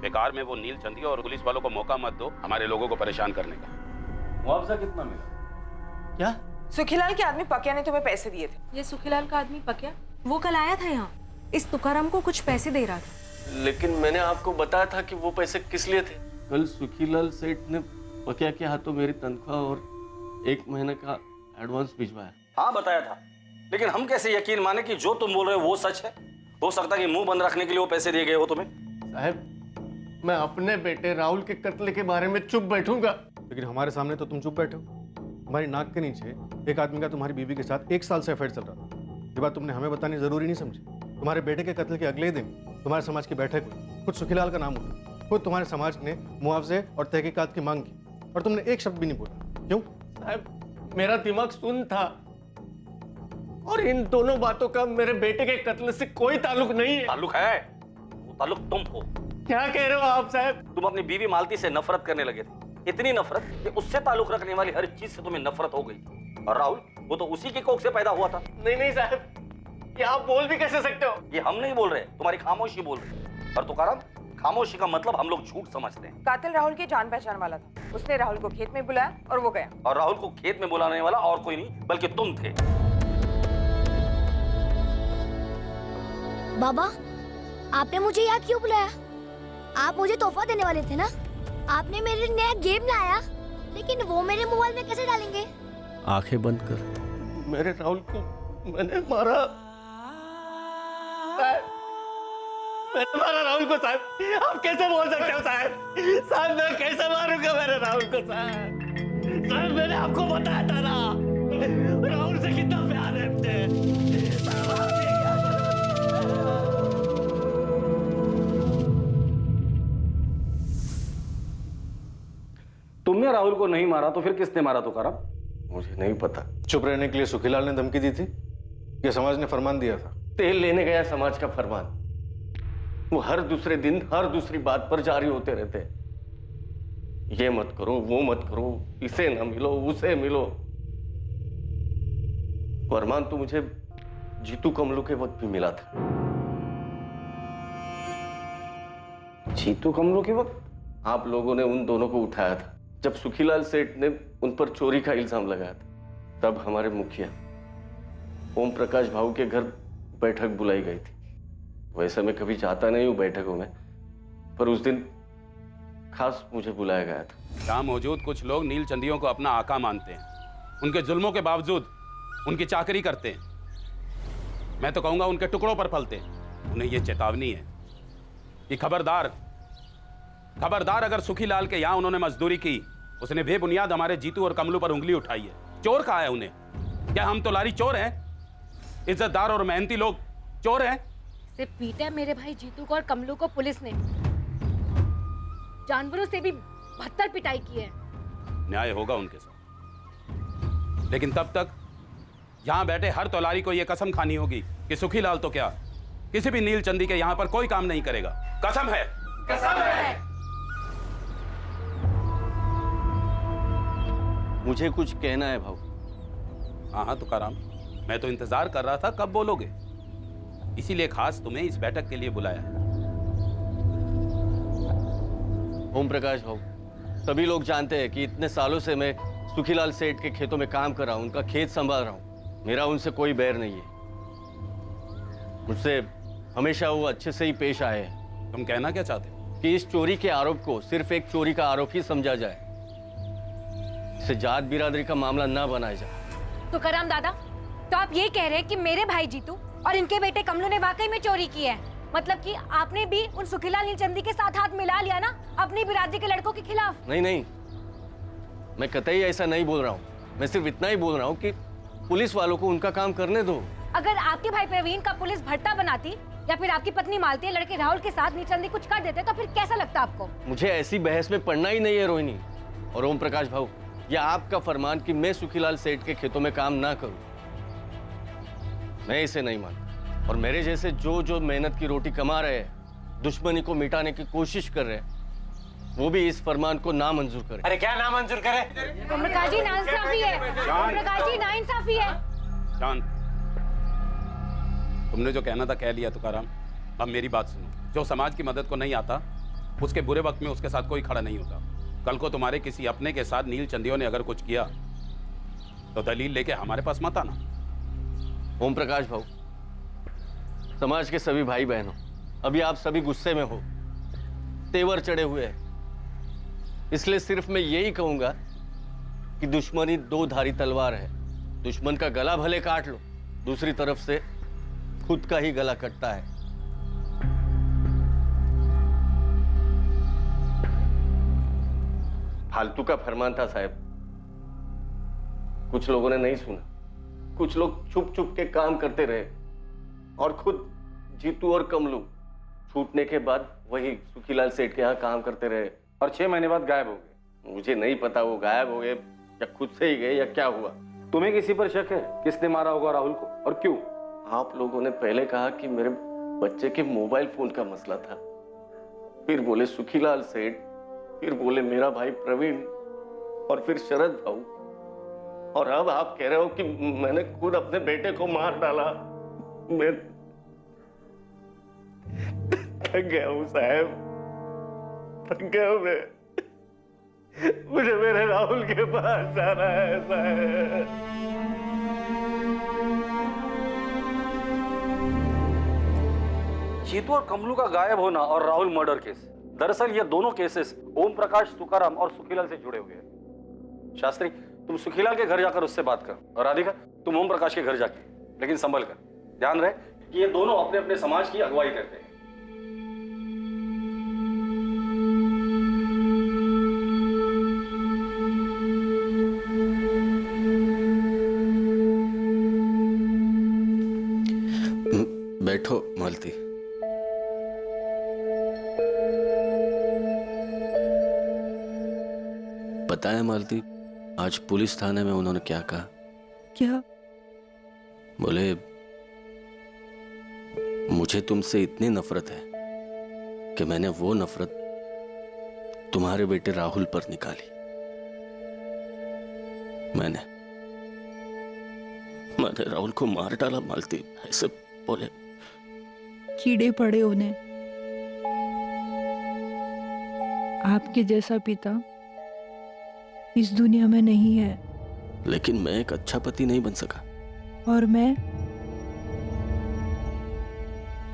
बेकार में वो नीलचंदी और पुलिस वालों को मौका मत दो हमारे लोगों को परेशान करने का। मुआवजा कितना मिला? क्या? सुखीलाल के आदमी पकिया ने तुम्हें पैसे दिए थे। ये सुखीलाल का आदमी पकिया, वो कल आया था यहाँ, इस तुकाराम को कुछ पैसे दे रहा था। लेकिन मैंने आपको बताया था कि वो पैसे किस लिए थे। कल सुखीलाल सेठ ने पकिया के हाथों मेरी तनख्वाह और 1 महीने का एडवांस भिजवाया। हाँ बताया था, लेकिन हम कैसे यकीन माने कि जो तुम बोल रहे हो वो सच है? हो सकता है कि मुंह बंद रखने के लिए वो पैसे दिए गए हो तुम्हें। साहब, मैं अपने बेटे राहुल के कत्ल के बारे में चुप बैठूंगा? लेकिन हमारे सामने तो तुम चुप बैठे हो। हमारी नाक के नीचे एक आदमी का तुम्हारी बीवी के साथ 1 साल से अफेयर चल रहा था। ये बात तुमने हमें बतानी जरूरी नहीं समझी। तुम्हारे बेटे के कत्ल के अगले दिन तुम्हारे समाज की बैठक हुई, खुद सुखीलाल का नाम उठा, खुद तुम्हारे समाज ने मुआवजे और तहकीकात की मांग की, और तुमने एक शब्द भी नहीं बोला। क्यों? साहब, मेरा दिमाग सुन था और इन दोनों बातों का मेरे बेटे के कत्ल से कोई ताल्लुक नहीं है। ताल्लुक है, वो ताल्लुक तुम हो। क्या कह रहे हो आप साहब? तुम अपनी बीवी मालती से नफरत करने लगे थे, इतनी नफरत कि उससे ताल्लुक रखने वाली हर चीज से तुम्हें नफरत हो गई। और राहुल, वो तो उसी की कोख से पैदा हुआ था। नहीं नहीं साहब, ये आप बोल भी कैसे सकते हो? ये हम नहीं बोल रहे, तुम्हारी खामोशी बोल रही है। और तुकाराम, खामोशी का मतलब हम लोग झूठ समझते हैं। कातिल राहुल की जान पहचान वाला था। उसने राहुल को खेत में बुलाया और वो गया। और राहुल को खेत में बुलाने वाला और कोई नहीं बल्कि तुम थे। बाबा, आपने मुझे यहाँ क्यों बुलाया? आप मुझे तोहफा देने वाले थे ना? आपने मेरे लिए नया गेम लाया, लेकिन वो मेरे मोबाइल में कैसे डालेंगे? आंखें बंद कर। मेरे राहुल को मैंने मारा। मैंने मारा राहुल को साहब। आप कैसे बोल सकते हो साहब? साहब मैं कैसे मारूंगा मेरे राहुल को साहब? साहब मैंने आपको बताया था ना, राहुल से कितना प्यार है मुझे। तुमने राहुल को नहीं मारा तो फिर किसने मारा तुकाराम? मुझे नहीं पता। चुप रहने के लिए सुखीलाल ने धमकी दी थी या समाज ने फरमान दिया था? तेल लेने गया समाज का फरमान। वो हर दूसरे दिन हर दूसरी बात पर जारी होते रहते हैं। ये मत करो, वो मत करो, इसे ना मिलो, उसे मिलो। फरमान तो मुझे जीतू कमलू के वक्त भी मिला था। जीतू कमलू के वक्त? आप लोगों ने उन दोनों को उठाया था जब सुखीलाल सेठ ने उन पर चोरी का इल्जाम लगाया था। तब हमारे मुखिया ओम प्रकाश भाऊ के घर बैठक बुलाई गई थी। वैसे मैं कभी जाता नहीं हूं बैठकों में, पर उस दिन खास मुझे बुलाया गया था। यहाँ मौजूद कुछ लोग नील चंदियों को अपना आका मानते हैं। उनके जुल्मों के बावजूद उनकी चाकरी करते हैं। मैं तो कहूंगा उनके टुकड़ों पर पलते हैं। उन्हें यह चेतावनी है कि खबरदार अगर सुखीलाल के यहाँ उन्होंने मजदूरी की, उसने बेबुनियाद हमारे जीतू और कमलू पर उंगली उठाई है। चोर कहा है उन्हें? क्या हम तोलारी चोर हैं? इज्जतदार और मेहनती लोग चोर हैं? सिर्फ पीटा मेरे भाई जीतू को और कमलू को पुलिस ने। जानवरों से भी बदतर पिटाई की है। न्याय होगा उनके साथ, लेकिन तब तक यहां बैठे हर तोलारी को यह कसम खानी होगी कि सुखीलाल तो क्या, किसी भी नील चंदी के यहां पर कोई काम नहीं करेगा। कसम है। कसम है। मुझे कुछ कहना है भाऊ। हाँ तुकाराम, मैं तो इंतजार कर रहा था कब बोलोगे, इसीलिए खास तुम्हें इस बैठक के लिए बुलाया है। ओम प्रकाश भाऊ, सभी लोग जानते हैं कि इतने सालों से मैं सुखीलाल सेठ के खेतों में काम कर रहा हूं, उनका खेत संभाल रहा हूं। मेरा उनसे कोई बैर नहीं है। मुझसे हमेशा वो अच्छे से ही पेश आए हैं। तुम कहना क्या चाहते हो? कि इस चोरी के आरोप को सिर्फ एक चोरी का आरोप ही समझा जाए, इसे जात बिरादरी का मामला ना बनाया जाए। तो कराम दादा, तो आप ये कह रहे हैं कि मेरे भाई जीतू और इनके बेटे कमलू ने वाकई में चोरी की है? मतलब कि आपने भी उन सुखीलाल नीलचंदी के साथ हाथ मिला लिया ना अपनी बिरादरी के लड़कों के खिलाफ? नहीं, मैं कतई ऐसा नहीं बोल रहा हूँ। मैं सिर्फ इतना ही बोल रहा हूँ कि पुलिस वालों को उनका काम करने दो। अगर आपके भाई प्रवीण का पुलिस भट्टा बनाती या फिर आपकी पत्नी मालती लड़के राहुल के साथ नीलचंदी कुछ कर देते तो फिर कैसा लगता आपको? मुझे ऐसी बहस में पड़ना ही नहीं है रोहिणी और ओम प्रकाश भाऊ। यह आपका फरमान कि मैं सुखीलाल सेठ के खेतों में काम ना करूं, मैं इसे नहीं मानता। और मेरे जैसे जो मेहनत की रोटी कमा रहे हैं, दुश्मनी को मिटाने की कोशिश कर रहे हैं, वो भी इस फरमान को नामंजूर करें। अरे क्या नामंजूर करे? ओम प्रकाश जी नाइंसाफी है। ओम प्रकाश जी नाइंसाफी है। शांत। तुमने जो कहना था कह लिया तुकाराम। अब मेरी बात सुनो। जो समाज की मदद को नहीं आता, उसके बुरे वक्त में उसके साथ कोई खड़ा नहीं होता। कल को तुम्हारे किसी अपने के साथ नील चंदियों ने अगर कुछ किया तो दलील लेके हमारे पास मत आना। ओम प्रकाश भाऊ, समाज के सभी भाई बहनों, अभी आप सभी गुस्से में हो, तेवर चढ़े हुए हैं। इसलिए सिर्फ मैं यही कहूंगा कि दुश्मनी दो धारी तलवार है। दुश्मन का गला भले काट लो, दूसरी तरफ से खुद का ही गला कटता है। फालतू का फरमान था साहब, कुछ लोगों ने नहीं सुना। कुछ लोग छुप छुप के काम करते रहे और खुद जीतू और कमलू छूटने के बाद वही सुखीलाल सेठ के यहाँ काम करते रहे और 6 महीने बाद गायब हो गए। मुझे नहीं पता वो गायब हो गए या खुद से ही गए या क्या हुआ। तुम्हें किसी पर शक है? किसने मारा होगा राहुल को और क्यों? आप लोगों ने पहले कहा कि मेरे बच्चे के मोबाइल फोन का मसला था, फिर बोले सुखीलाल सेठ, फिर बोले मेरा भाई प्रवीण और फिर शरद भाऊ, और अब आप कह रहे हो कि मैंने खुद अपने बेटे को मार डाला। मैं थक गया हूं साहब, थक गया हूं मैं। मुझे मेरे राहुल के पास जाना है साहब। जीतू और कमलू का गायब होना और राहुल मर्डर केस, दरअसल ये दोनों केसेस ओम प्रकाश, तुकाराम और सुखीलाल से जुड़े हुए हैं। शास्त्री, तुम सुखीलाल के घर जाकर उससे बात कर, और राधिका तुम ओम प्रकाश के घर जाके, लेकिन संभल कर। ध्यान रहे कि ये दोनों अपने अपने समाज की अगुवाई करते हैं। बैठो मालती। पता है मालती, आज पुलिस थाने में उन्होंने क्या कहा? क्या? बोले मुझे तुमसे इतनी नफरत है कि मैंने वो नफरत तुम्हारे बेटे राहुल पर निकाली। मैंने राहुल को मार डाला मालती, ऐसे बोले। कीड़े पड़े उन्हें। आपके जैसा पिता इस दुनिया में नहीं है। लेकिन मैं एक अच्छा पति नहीं बन सका। और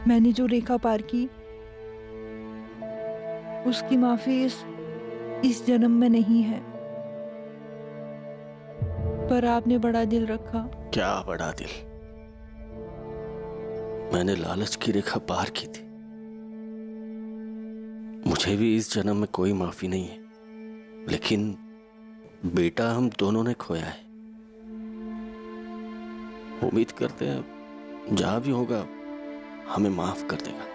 मैंने जो रेखा पार की, उसकी माफी इस जन्म में नहीं है। पर आपने बड़ा दिल रखा। क्या बड़ा दिल? मैंने लालच की रेखा पार की थी। मुझे भी इस जन्म में कोई माफी नहीं है, लेकिन बेटा हम दोनों ने खोया है। उम्मीद करते हैं जहां भी होगा हमें माफ कर देगा।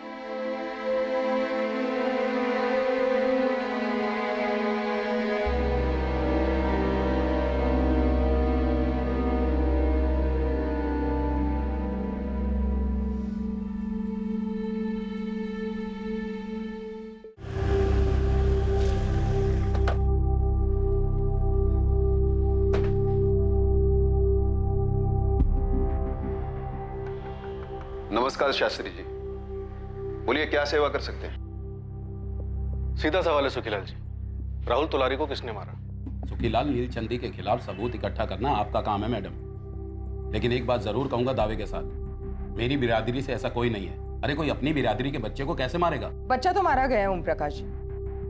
नमस्कार शास्त्री जी, बोलिए क्या सेवा कर सकते हैं? सीधा सवाल है सुखीलाल जी, राहुल तुलारी को किसने मारा? सुखीलाल नीलचंदी के खिलाफ सबूत इकट्ठा करना आपका काम है मैडम। लेकिन एक बात जरूर कहूंगा दावे के साथ, मेरी बिरादरी से ऐसा कोई नहीं है। अरे कोई अपनी बिरादरी के बच्चे को कैसे मारेगा? बच्चा तो मारा गया है ओम प्रकाश जी,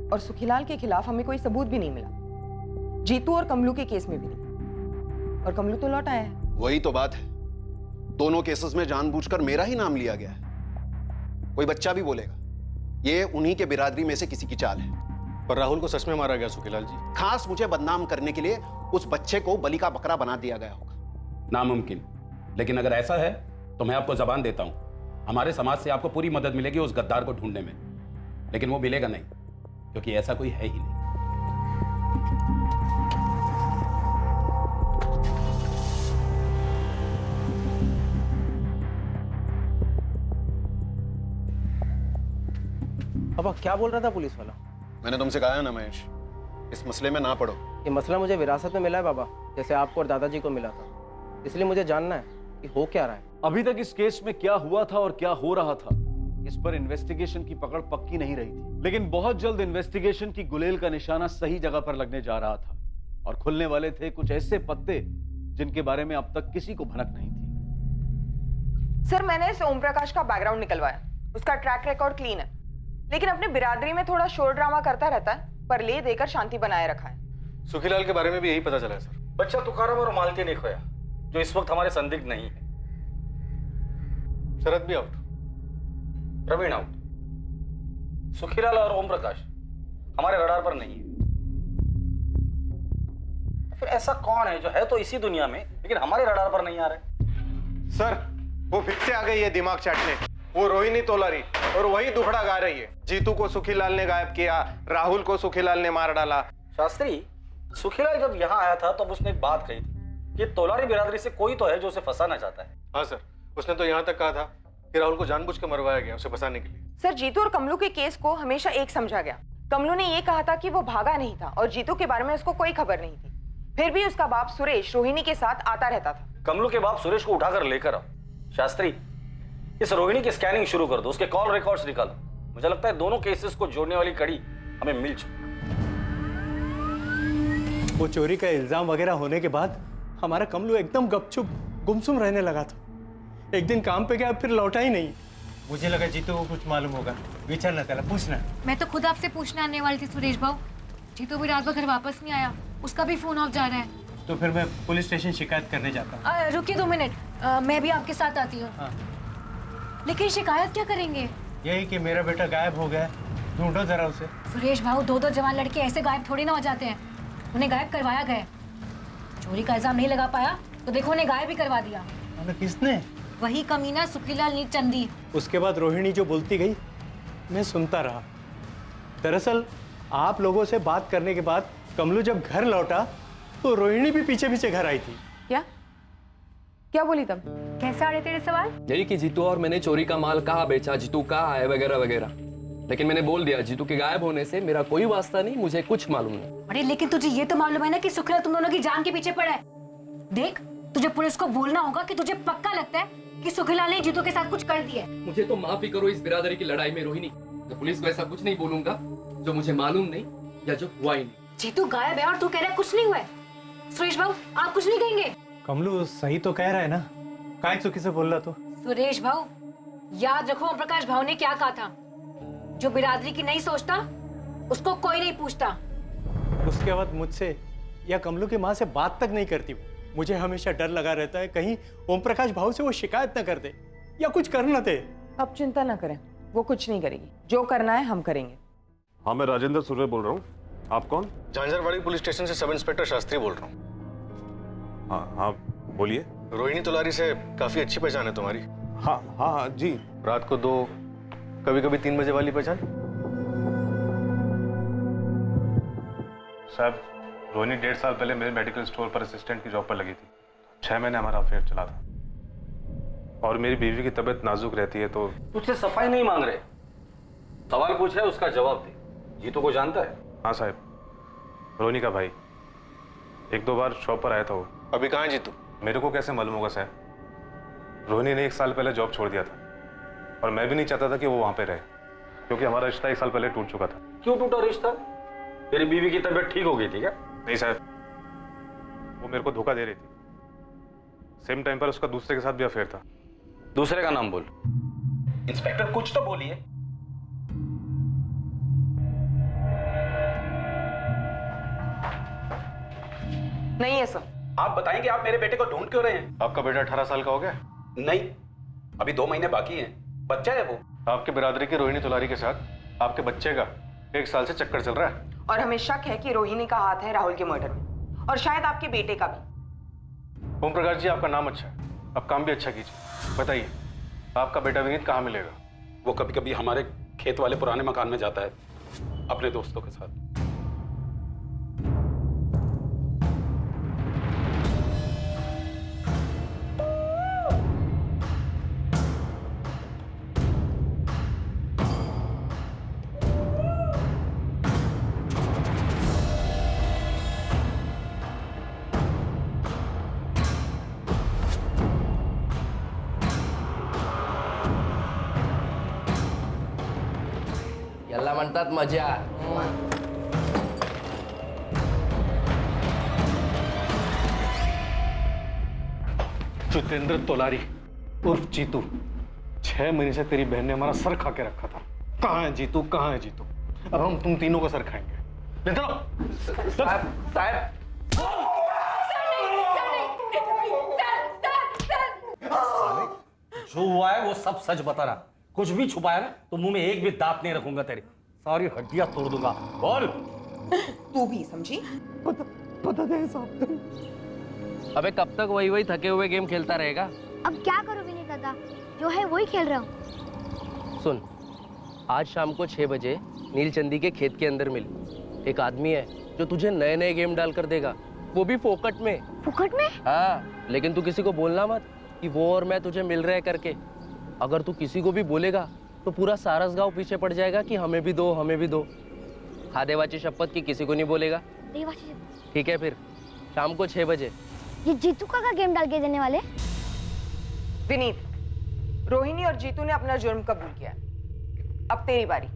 और सुखीलाल के खिलाफ हमें कोई सबूत भी नहीं मिला। जीतू और कमलू के केस में भी नहीं, और कमलू तो लौट आया है। वही तो बात है, दोनों केसेस में जानबूझकर मेरा ही नाम लिया गया है। कोई बच्चा भी बोलेगा ये उन्हीं के बिरादरी में से किसी की चाल है। पर राहुल को सच में मारा गया सुखीलाल जी? खास मुझे बदनाम करने के लिए उस बच्चे को बलि का बकरा बना दिया गया होगा। नामुमकिन। लेकिन अगर ऐसा है तो मैं आपको जबान देता हूं, हमारे समाज से आपको पूरी मदद मिलेगी उस गद्दार को ढूंढने में। लेकिन वो मिलेगा नहीं, क्योंकि ऐसा कोई है ही नहीं। पापा क्या बोल रहा था पुलिस वाला? मैंने तुमसे कहा है ना महेश, इस मसले में ना पड़ो। ये मसला मुझे विरासत में मिला है बाबा, जैसे आपको और दादाजी को मिला था। इसलिए मुझे जानना है कि हो क्या रहा है। अभी तक इस केस में क्या हुआ था और क्या हो रहा था, इस पर इन्वेस्टिगेशन की पकड़ पक्की नहीं रही थी। लेकिन बहुत जल्द इन्वेस्टिगेशन की गुलेल का निशाना सही जगह पर लगने जा रहा था, और खुलने वाले थे कुछ ऐसे पत्ते जिनके बारे में अब तक किसी को भनक नहीं थी। सर, मैंने इस ओम प्रकाश का बैकग्राउंड निकलवाया, उसका ट्रैक रिकॉर्ड क्लीन है, लेकिन अपनी बिरादरी में थोड़ा शोर ड्रामा करता रहता है, पर ले देकर शांति बनाए रखा है। सुखीलाल के बारे में भी यही पता चला है सर। बच्चा तुकाराम और मालती ने खोया, जो इस वक्त हमारे संदिग्ध नहीं है। शरद भी आउट, प्रवीण आउट, सुखीलाल और ओम प्रकाश हमारे रडार पर नहीं है। फिर ऐसा कौन है जो है तो इसी दुनिया में, लेकिन हमारे रडार पर नहीं आ रहा है? सर, वो फिर से आ गई है दिमाग चाटने। वो रोहिणी तोलारी, और वही दुखड़ा गा रही है। जीतू को सुखीलाल ने गायब किया, राहुल को सुखीलाल ने मार डाला। शास्त्री, सुखीलाल जब यहाँ आया था तब उसने एक बात कही थी कि तोलारी बिरादरी से कोई तो है जो उसे फंसाना चाहता है। हाँ सर, उसने तो यहाँ तक कहा था कि राहुल को जानबूझ के मरवाया गया उसे फंसाने के लिए। सर, जीतू और कमलू के केस को हमेशा एक समझा गया। कमलू ने ये कहा था कि वो भागा नहीं था, और जीतू के बारे में उसको कोई खबर नहीं थी। फिर भी उसका बाप सुरेश रोहिणी के साथ आता रहता था। कमलू के बाप सुरेश को उठाकर लेकर आओ। शास्त्री, इस रोहिणी की स्कैनिंग शुरू कर दो, उसके कॉल रिकॉर्ड्स निकालो। मुझे लगता है दोनों केसेस को जोड़ने वाली कड़ी हमें मिल चुका। वो चोरी का इल्जाम वगैरह होने के बाद हमारा कमलू एकदम गपचुप गुमसुम रहने लगा था। एक दिन काम पे गया, फिर लौटा ही नहीं। मुझे लगा जीतू को कुछ मालूम होगा। विचारना त्याला, पूछना। मैं तो खुद आपसे पूछने आने वाली थी सुरेश भाऊ। जीतू भी रात भर घर वापस नहीं आया, उसका भी फोन ऑफ जा रहा है। तो फिर मैं पुलिस स्टेशन शिकायत करने जाता हूँ। रुकिए 2 मिनट, मैं भी आपके साथ आती हूँ। हाँ। लेकिन शिकायत क्या करेंगे? यही कि मेरा बेटा गायब हो गया, ढूंढो जरा उसे। सुरेश भाऊ, 2 जवान लड़के ऐसे गायब थोड़ी ना हो जाते हैं। उन्हें गायब करवाया गया। चोरी का इल्जाम नहीं लगा पाया तो देखो उन्हें गायब ही करवा दिया। किसने? वही कमीना सुखीलाल नीलचंदी। उसके बाद रोहिणी जो बोलती गई मैं सुनता रहा। दरअसल आप लोगों से बात करने के बाद कमलू जब घर लौटा तो रोहिणी भी पीछे पीछे घर आई थी। क्या बोली तब? कैसे आ रहे तेरे सवाल? यही कि जीतू और मैंने चोरी का माल कहाँ बेचा, जीतू कहाँ है, वगैरह वगैरह। लेकिन मैंने बोल दिया जीतू के गायब होने से मेरा कोई वास्ता नहीं, मुझे कुछ मालूम नहीं। अरे लेकिन तुझे ये तो मालूम है ना कि सुखीलाल तुम दोनों की जान के पीछे पड़ा है। देख, तुझे पुलिस को बोलना होगा कि तुझे पक्का लगता है कि सुखीलाल ने जीतू के साथ कुछ कर दिया है। मुझे तो माफी करो इस बिरादरी की लड़ाई में रोहिणी। तो पुलिस को ऐसा कुछ नहीं बोलूंगा जो मुझे मालूम नहीं या जो हुआ ही नहीं। जीतू गायब है और तू कह रहा है कुछ नहीं हुआ है। सुरेश भाऊ, आप कुछ नहीं कहेंगे? कमलू सही तो कह रहा है ना, काय चुकी से बोल रहा तो। सुरेश भाऊ, याद रखो ओम प्रकाश भाऊ ने क्या कहा था, जो बिरादरी की नहीं सोचता उसको कोई नहीं पूछता। उसके बाद मुझसे या कमलू की माँ से बात तक नहीं करती वो। मुझे हमेशा डर लगा रहता है कहीं ओम प्रकाश भाऊ से वो शिकायत न कर दे या कुछ कर न दे। आप चिंता ना करें, वो कुछ नहीं करेगी। जो करना है हम करेंगे। हाँ, मैं राजेंद्र सुर्वे बोल रहा हूँ। आप कौन? झांझरवाड़ी पुलिस स्टेशन से सब इंस्पेक्टर शास्त्री बोल रहा हूँ। हाँ हाँ, बोलिए। रोहिणी तुलारी से काफी अच्छी पहचान है तुम्हारी। हाँ हाँ हाँ जी। रात को 2, कभी कभी 3 बजे वाली पहचान। साहब, रोहिणी 1.5 साल पहले मेरे मेडिकल स्टोर पर असिस्टेंट की जॉब पर लगी थी। 6 महीने हमारा अफेयर चला था और मेरी बीवी की तबीयत नाजुक रहती है तो। तुझसे सफाई नहीं मांग रहे, सवाल पूछा है उसका जवाब दे। जीतू को जानता है? हाँ साहब, रोहिणी का भाई 1-2 बार शॉप पर आया था वो। अभी कहाँ है जीतू? मेरे को कैसे मालूम होगा साहब? रोहिणी ने 1 साल पहले जॉब छोड़ दिया था और मैं भी नहीं चाहता था कि वो वहां पे रहे, क्योंकि हमारा रिश्ता 1 साल पहले टूट चुका था। क्यों टूटा रिश्ता? तेरी बीवी की तबीयत ठीक हो गई थी क्या? नहीं साहब, वो मेरे को धोखा दे रही थी। सेम टाइम पर उसका दूसरे के साथ भी अफेयर था। दूसरे का नाम बोल। इंस्पेक्टर कुछ तो बोलिए। नहीं है सर। आप बताएंगे आप मेरे बेटे को ढूंढ क्यों रहे हैं? आपका बेटा 18 साल का हो गया? नहीं, अभी 2 महीने बाकी हैं। बच्चा है वो। आपके बिरादरी की रोहिणी तुलारी के साथ आपके बच्चे का 1 साल से चक्कर चल रहा है। और हमें शक है कि रोहिणी का हाथ है राहुल के मर्डर में, और शायद आपके बेटे का भी। ओम प्रकाश जी, आपका नाम अच्छा है, अब काम भी अच्छा कीजिए। बताइए, आपका बेटा विनीत कहाँ मिलेगा? वो कभी कभी हमारे खेत वाले पुराने मकान में जाता है अपने दोस्तों के साथ। याला म्हणतात मजा। जितेंद्र तोलारी उर्फ जीतू, 6 महीने से तेरी बहन ने हमारा सर खा के रखा था। कहाँ है जीतू, कहाँ है जीतू? अब हम तुम तीनों का सर खाएंगे। ले चलो। साहब जो हुआ है वो सब सच बता रहा। कुछ भी छुपाया ना तो मुंह में एक भी दांत नहीं रखूंगा, तेरी सारी हड्डियां तोड़ दूंगा। बोल। तू भी समझी? पता दे साहब। अबे कब तक वही थके हुए गेम खेलता रहेगा? अब क्या करो विनीत दादा, जो है वही खेल रहा हूँ। सुन, आज शाम को 6 बजे नीलचंदी के खेत के अंदर मिल। एक आदमी है जो तुझे नए नए गेम डाल कर देगा, वो भी फोकट में। फोकट में? हाँ, लेकिन तू किसी को बोलना मत कि वो और मैं तुझे मिल रहे करके। अगर तू किसी को भी बोलेगा तो पूरा सारस गांव पीछे पड़ जाएगा कि हमें भी दो, हमें भी दो। खा देवाची शपथ की किसी को नहीं बोलेगा। ठीक है, फिर शाम को 6 बजे। ये जीतू का गेम डाल के देने वाले? विनीत, रोहिणी और जीतू ने अपना जुर्म कबूल किया। अब तेरी बारी।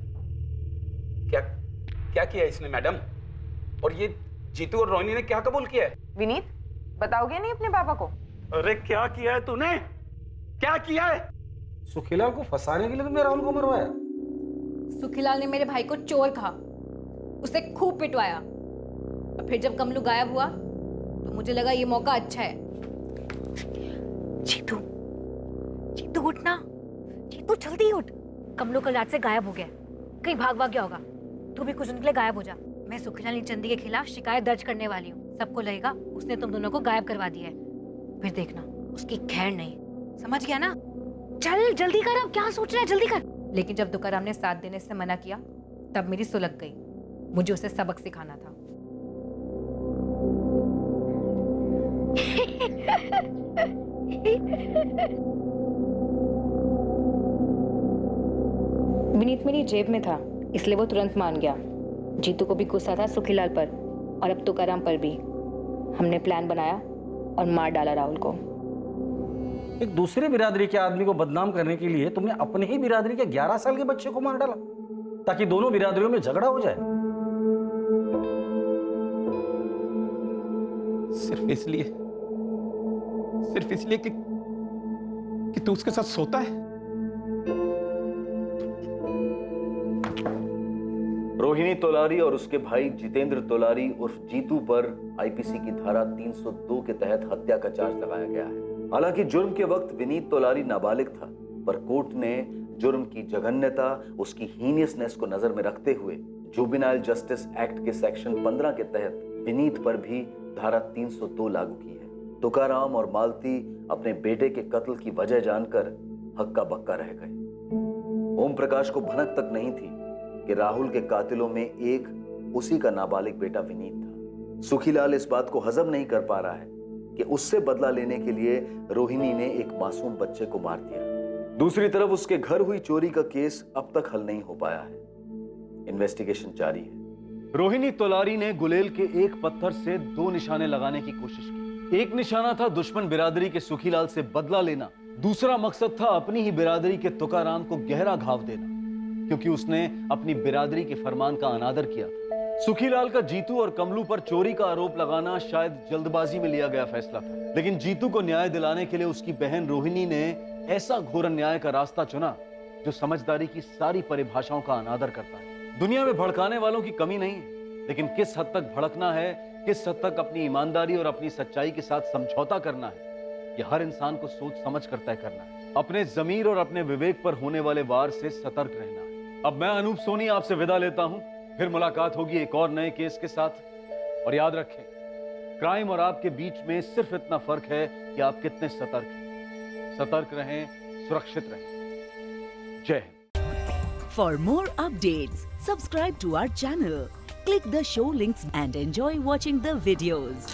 क्या किया इसने मैडम? और ये जीतू और रोहिणी ने क्या कबूल किया है? विनीत, बताओगे नहीं अपने पापा को? अरे क्या किया है तूने? क्या किया है? सुखीलाल को फंसाने के लिए तुमने राहुल को मरवाया? सुखीलाल ने मेरे भाई को चोर कहा, उसे खूब पिटवाया, और फिर जब कमलू गायब हुआ तो मुझे लगा ये मौका अच्छा है। जीतू, जीतू उठ ना, जीतू जल्दी उठ। कमलू कल रात से गायब हो गया, कहीं भाग गया होगा। तू भी कुछ दिन के लिए गायब हो जा। मैं सुखीलाल चंदी के खिलाफ शिकायत दर्ज करने वाली हूँ। सबको लगेगा उसने तुम दोनों को गायब करवा दिया है, फिर देखना उसकी खैर नहीं। समझ गया ना? चल जल्दी कर, अब क्या सोच रहा है, जल्दी कर। लेकिन जब तुकाराम ने साथ देने से मना किया तब मेरी सुलग गई। मुझे उसे सबक सिखाना था। विनीत मेरी जेब में था, इसलिए वो तुरंत मान गया। जीतू को भी गुस्सा था सुखीलाल पर और अब तुकाराम पर भी। हमने प्लान बनाया और मार डाला राहुल को। एक दूसरे बिरादरी के आदमी को बदनाम करने के लिए तुमने अपने ही बिरादरी के 11 साल के बच्चे को मार डाला ताकि दोनों बिरादरियों में झगड़ा हो जाए। सिर्फ इसलिए कि तू उसके साथ सोता है? रोहिणी तोलारी और उसके भाई जितेंद्र तोलारी उर्फ जीतू पर आईपीसी की धारा 302 के तहत हत्या का चार्ज लगाया गया है। हालांकि जुर्म के वक्त विनीत तोलारी नाबालिग था, पर कोर्ट ने जुर्म की जघन्यता, उसकी हीनियसनेस को नजर में रखते हुए जुवेनाइल जस्टिस एक्ट के सेक्शन 15 के तहत विनीत पर भी धारा 302 लागू की है। तुकाराम और मालती अपने बेटे के कत्ल की वजह जानकर हक्का बक्का रह गए। ओम प्रकाश को भनक तक नहीं थी कि राहुल के कातिलों में एक उसी का नाबालिग बेटा विनीत था। सुखीलाल इस बात को हजम नहीं कर पा रहा है कि उससे बदला लेने के लिए रोहिणी ने एक मासूम बच्चे को मार दिया। दूसरी तरफ उसके घर हुई चोरी का केस अब तक हल नहीं हो पाया है। इन्वेस्टिगेशन जारी है। रोहिणी तोलारी ने गुलेल के एक पत्थर से 2 निशाने लगाने की कोशिश की। एक निशाना था दुश्मन बिरादरी के सुखीलाल से बदला लेना, दूसरा मकसद था अपनी ही बिरादरी के तुकाराम को गहरा घाव देना, क्योंकि उसने अपनी बिरादरी के फरमान का अनादर किया था। सुखीलाल का जीतू और कमलू पर चोरी का आरोप लगाना शायद जल्दबाजी में लिया गया फैसला था, लेकिन जीतू को न्याय दिलाने के लिए उसकी बहन रोहिणी ने ऐसा घोर अन्याय का रास्ता चुना जो समझदारी की सारी परिभाषाओं का अनादर करता है। दुनिया में भड़काने वालों की कमी नहीं है, लेकिन किस हद तक भड़कना है, किस हद तक अपनी ईमानदारी और अपनी सच्चाई के साथ समझौता करना है, यह हर इंसान को सोच समझ कर तय करना है। अपने जमीर और अपने विवेक पर होने वाले वार से सतर्क रहना है। अब मैं अनूप सोनी आपसे विदा लेता हूं, फिर मुलाकात होगी एक और नए केस के साथ। और याद रखें, क्राइम और आपके बीच में सिर्फ इतना फर्क है कि आप कितने सतर्क हैं। सतर्क रहें, सुरक्षित रहें। जय Hind. For more updates, subscribe to our channel, click the show links and enjoy watching the videos.